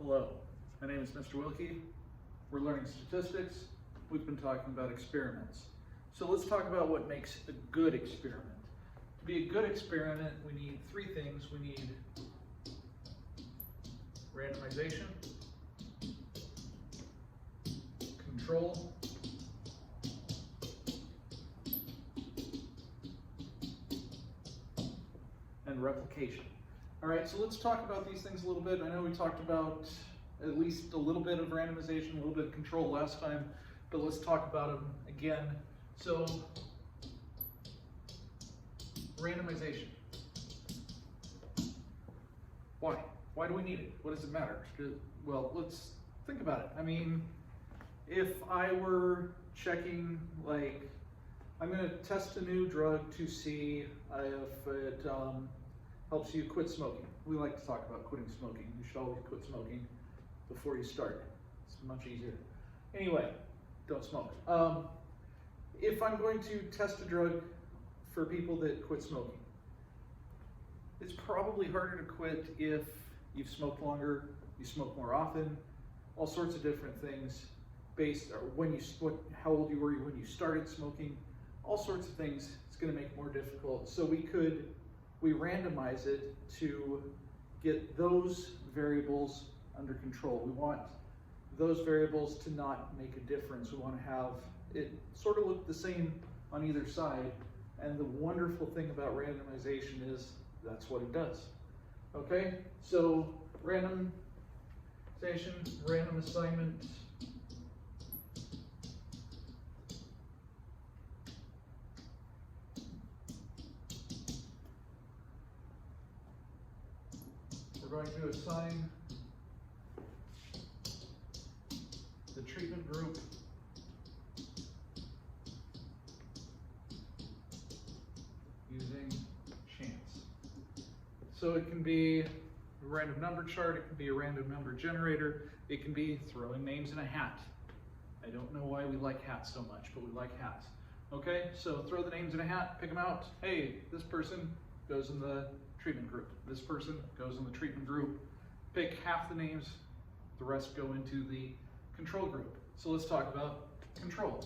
Hello, my name is Mr. Wilke. We're learning statistics. We've been talking about experiments. So let's talk about what makes a good experiment. To be a good experiment, we need three things. We need randomization, control, and replication. All right, so let's talk about these things a little bit. I know we talked about at least a little bit of randomization, a little bit of control last time, but let's talk about them again. So, randomization. Why? Why do we need it? What does it matter? Well, let's think about it. I mean, if I were checking, like, I'm going to test a new drug to see if it helps you quit smoking. We like to talk about quitting smoking. You should always quit smoking before you start. It's much easier. Anyway, don't smoke. If I'm going to test a drug for people that quit smoking, it's probably harder to quit if you've smoked longer, you smoke more often, all sorts of different things based on how old you were when you started smoking, all sorts of things. It's going to make it more difficult. So we randomize it to get those variables under control. We want those variables to not make a difference. We want to have it sort of look the same on either side. And the wonderful thing about randomization is that's what it does. Okay, so randomization, random assignment. We're going to assign the treatment group using chance. So it can be a random number chart, it can be a random number generator, it can be throwing names in a hat. I don't know why we like hats so much, but we like hats. Okay, so throw the names in a hat, pick them out. Hey, this person goes in the treatment group. This person goes in the treatment group. Pick half the names, the rest go into the control group. So let's talk about control.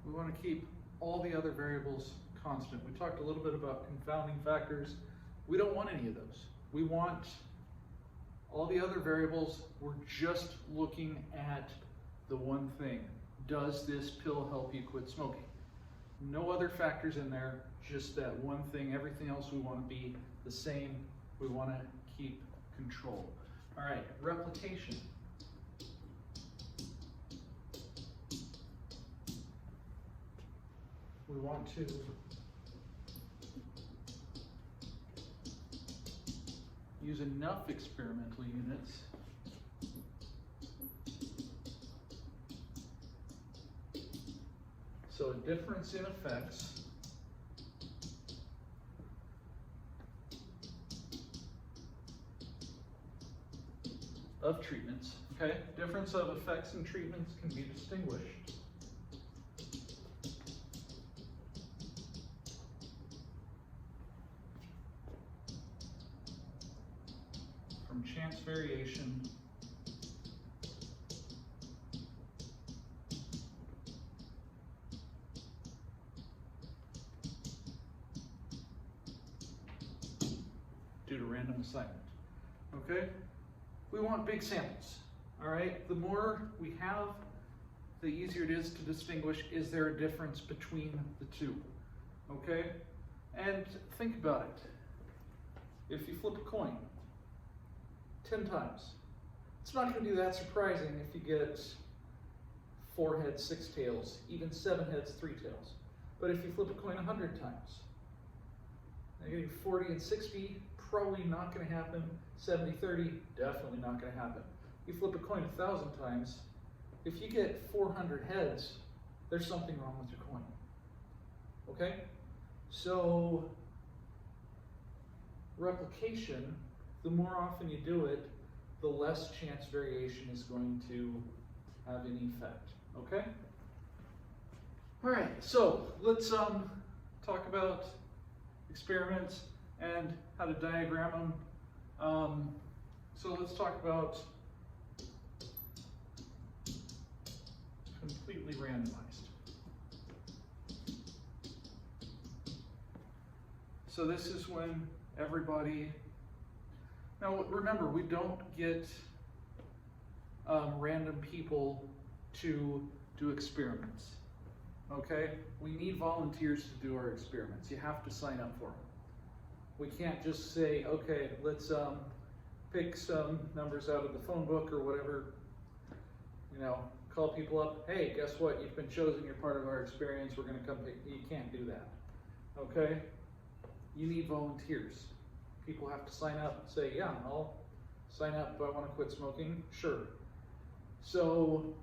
We want to keep all the other variables constant. We talked a little bit about confounding factors. We don't want any of those. We want all the other variables. We're just looking at the one thing. Does this pill help you quit smoking? No other factors in there, just that one thing. Everything else we want to be the same. We want to keep control. All right, replication. We want to use enough experimental units so a difference in effects of treatments, okay? Difference of effects and treatments can be distinguished from chance variation due to random assignment. Okay? We want big samples. All right? The more we have, the easier it is to distinguish, is there a difference between the two? Okay? And think about it. If you flip a coin 10 times, it's not going to be that surprising if you get 4 heads, 6 tails, even 7 heads, 3 tails. But if you flip a coin 100 times, you're getting 40 and 60, probably not going to happen. 70, 30, definitely not going to happen. You flip a coin 1,000 times, if you get 400 heads, there's something wrong with your coin. Okay? So replication the more often you do it, the less chance variation is going to have any effect, okay? All right, so let's talk about experiments and how to diagram them. So let's talk about completely randomized. So this is when everybody, now remember, we don't get random people to do experiments, okay? We need volunteers to do our experiments. You have to sign up for them. We can't just say, okay, let's pick some numbers out of the phone book or whatever, you know, call people up, hey, guess what, you've been chosen, you're part of our experience, we're gonna come pick, you can't do that, okay? You need volunteers. People have to sign up and say, yeah, I'll sign up, I wanna quit smoking, sure. So,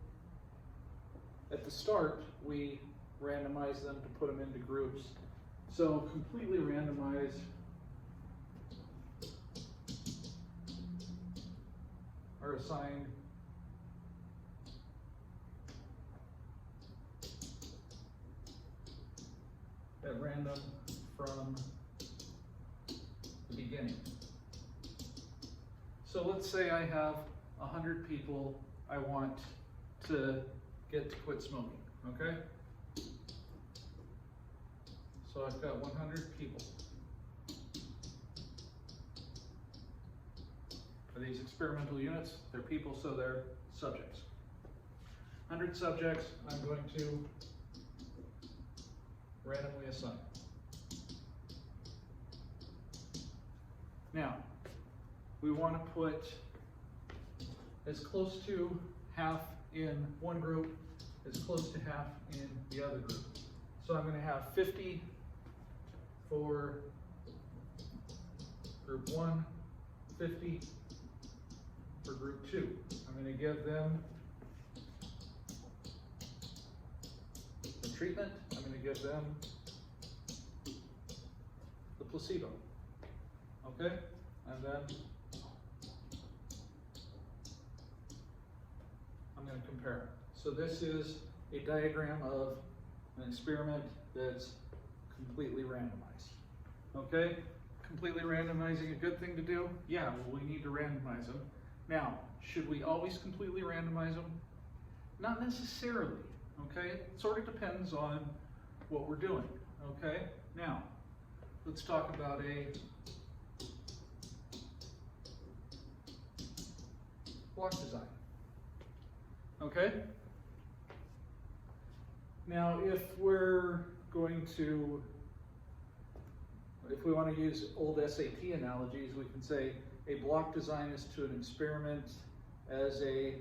at the start, we randomize them to put them into groups. So, completely randomized are assigned at random from the beginning. So let's say I have 100 people I want to get to quit smoking, okay? So I've got 100 people. For these experimental units, they're people, so they're subjects. 100 subjects, I'm going to randomly assign. Now, we want to put as close to half in one group, as close to half in the other group. So I'm going to have 50 for group 1, 50 for group 2. I'm going to give them the treatment. I'm going to give them the placebo. Okay? And then I'm going to compare. So this is a diagram of an experiment that's completely randomized. Okay? Completely randomizing a good thing to do? Yeah, well, we need to randomize them. Now, should we always completely randomize them? Not necessarily. Okay? It sort of depends on what we're doing. Okay? Now, let's talk about a block design. Okay? Now, if we're going to, if we want to use old SAT analogies, we can say a block design is to an experiment as a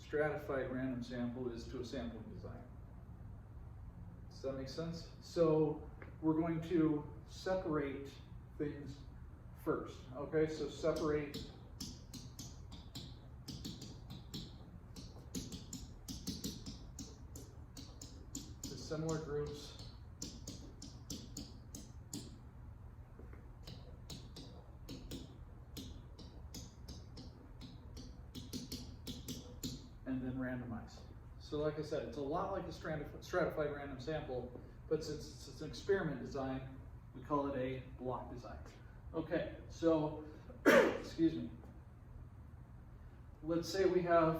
stratified random sample is to a sampling design. Does that make sense? So we're going to separate things first. Okay, so separate the similar groups and then randomize. So like I said, it's a lot like a stratified random sample, but since it's an experiment design, we call it a block design. Okay, so, excuse me. Let's say we have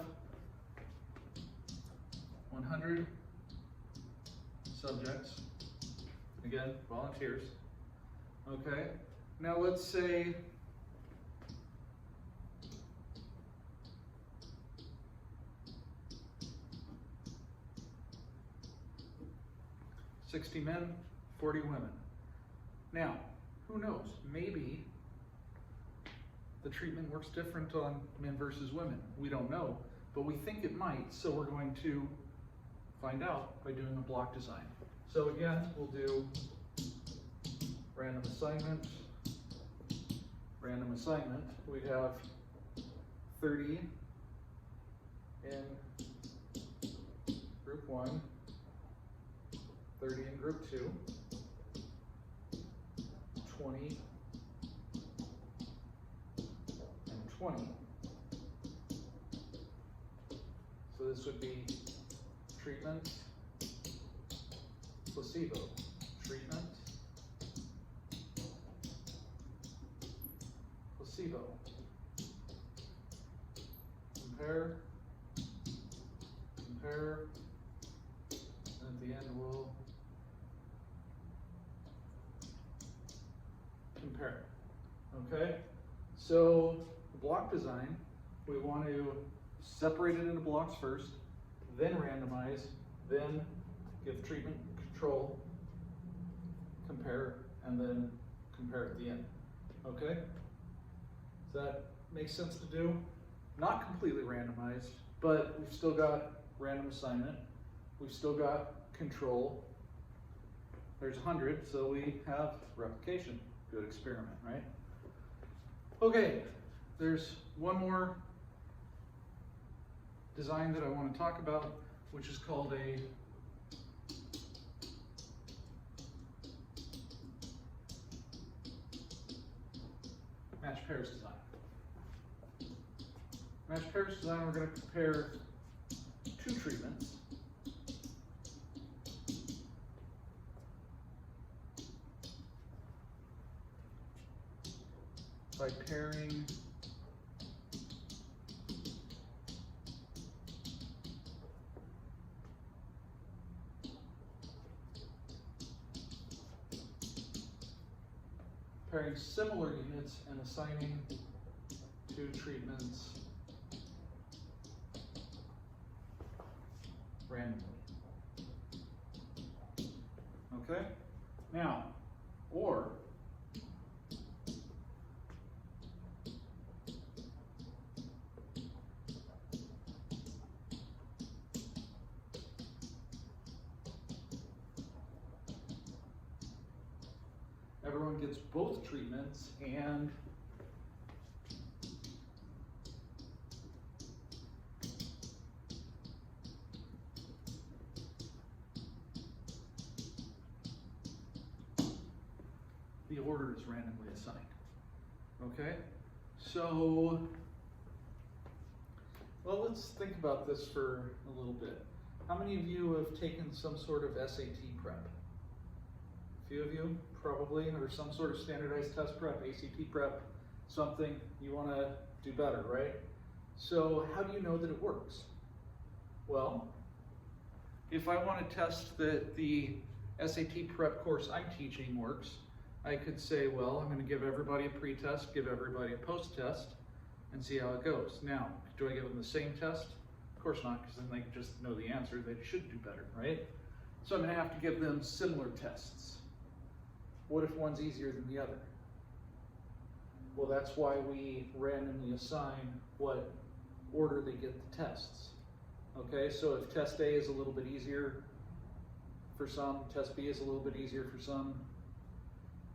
100 subjects, again, volunteers. Okay, now let's say 60 men, 40 women. Now, who knows? Maybe the treatment works different on men versus women. We don't know, but we think it might, so we're going to find out by doing a block design. So again, we'll do random assignment, random assignment. We have 30 in group 1, 30 in group 2, 20 20. So this would be treatment, placebo, treatment, placebo, compare, compare, and at the end we'll compare. Okay, so the block design, we want to separate it into blocks first, then randomize, then give treatment control, compare, and then compare at the end. Okay? Does that make sense to do? Not completely randomized, but we've still got random assignment. We've still got control. There's 100, so we have replication. Good experiment, right? Okay, there's one more design that I want to talk about, which is called a match pairs design. Match pairs design, we're going to compare two treatments. By pairing similar units and assigning two treatments randomly. Okay? Now, or everyone gets both treatments and the order is randomly assigned. Okay? So, well, let's think about this for a little bit. How many of you have taken some sort of SAT prep? A few of you, probably, or some sort of standardized test prep, ACT prep, something you want to do better, right? So how do you know that it works? Well, if I want to test that the SAT prep course I'm teaching works, I could say, well, I'm going to give everybody a pre-test, give everybody a post-test, and see how it goes. Now, do I give them the same test? Of course not, because then they just know the answer. They should do better, right? So I'm going to have to give them similar tests. What if one's easier than the other? Well, that's why we randomly assign what order they get the tests. Okay, so if test A is a little bit easier for some, test B is a little bit easier for some,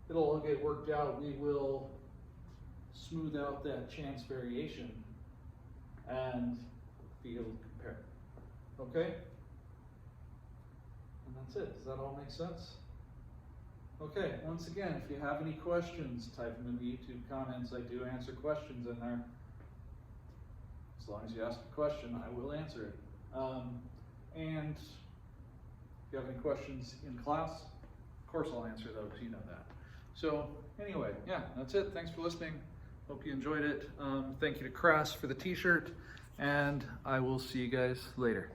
it'll all get worked out. We will smooth out that chance variation and be able to compare. Okay? And that's it. Does that all make sense? Okay, once again, if you have any questions, type them in the YouTube comments. I do answer questions in there. As long as you ask a question, I will answer it. And if you have any questions in class, of course I'll answer those, you know that. So anyway, yeah, that's it. Thanks for listening. Hope you enjoyed it. Thank you to Crass for the t-shirt, and I will see you guys later.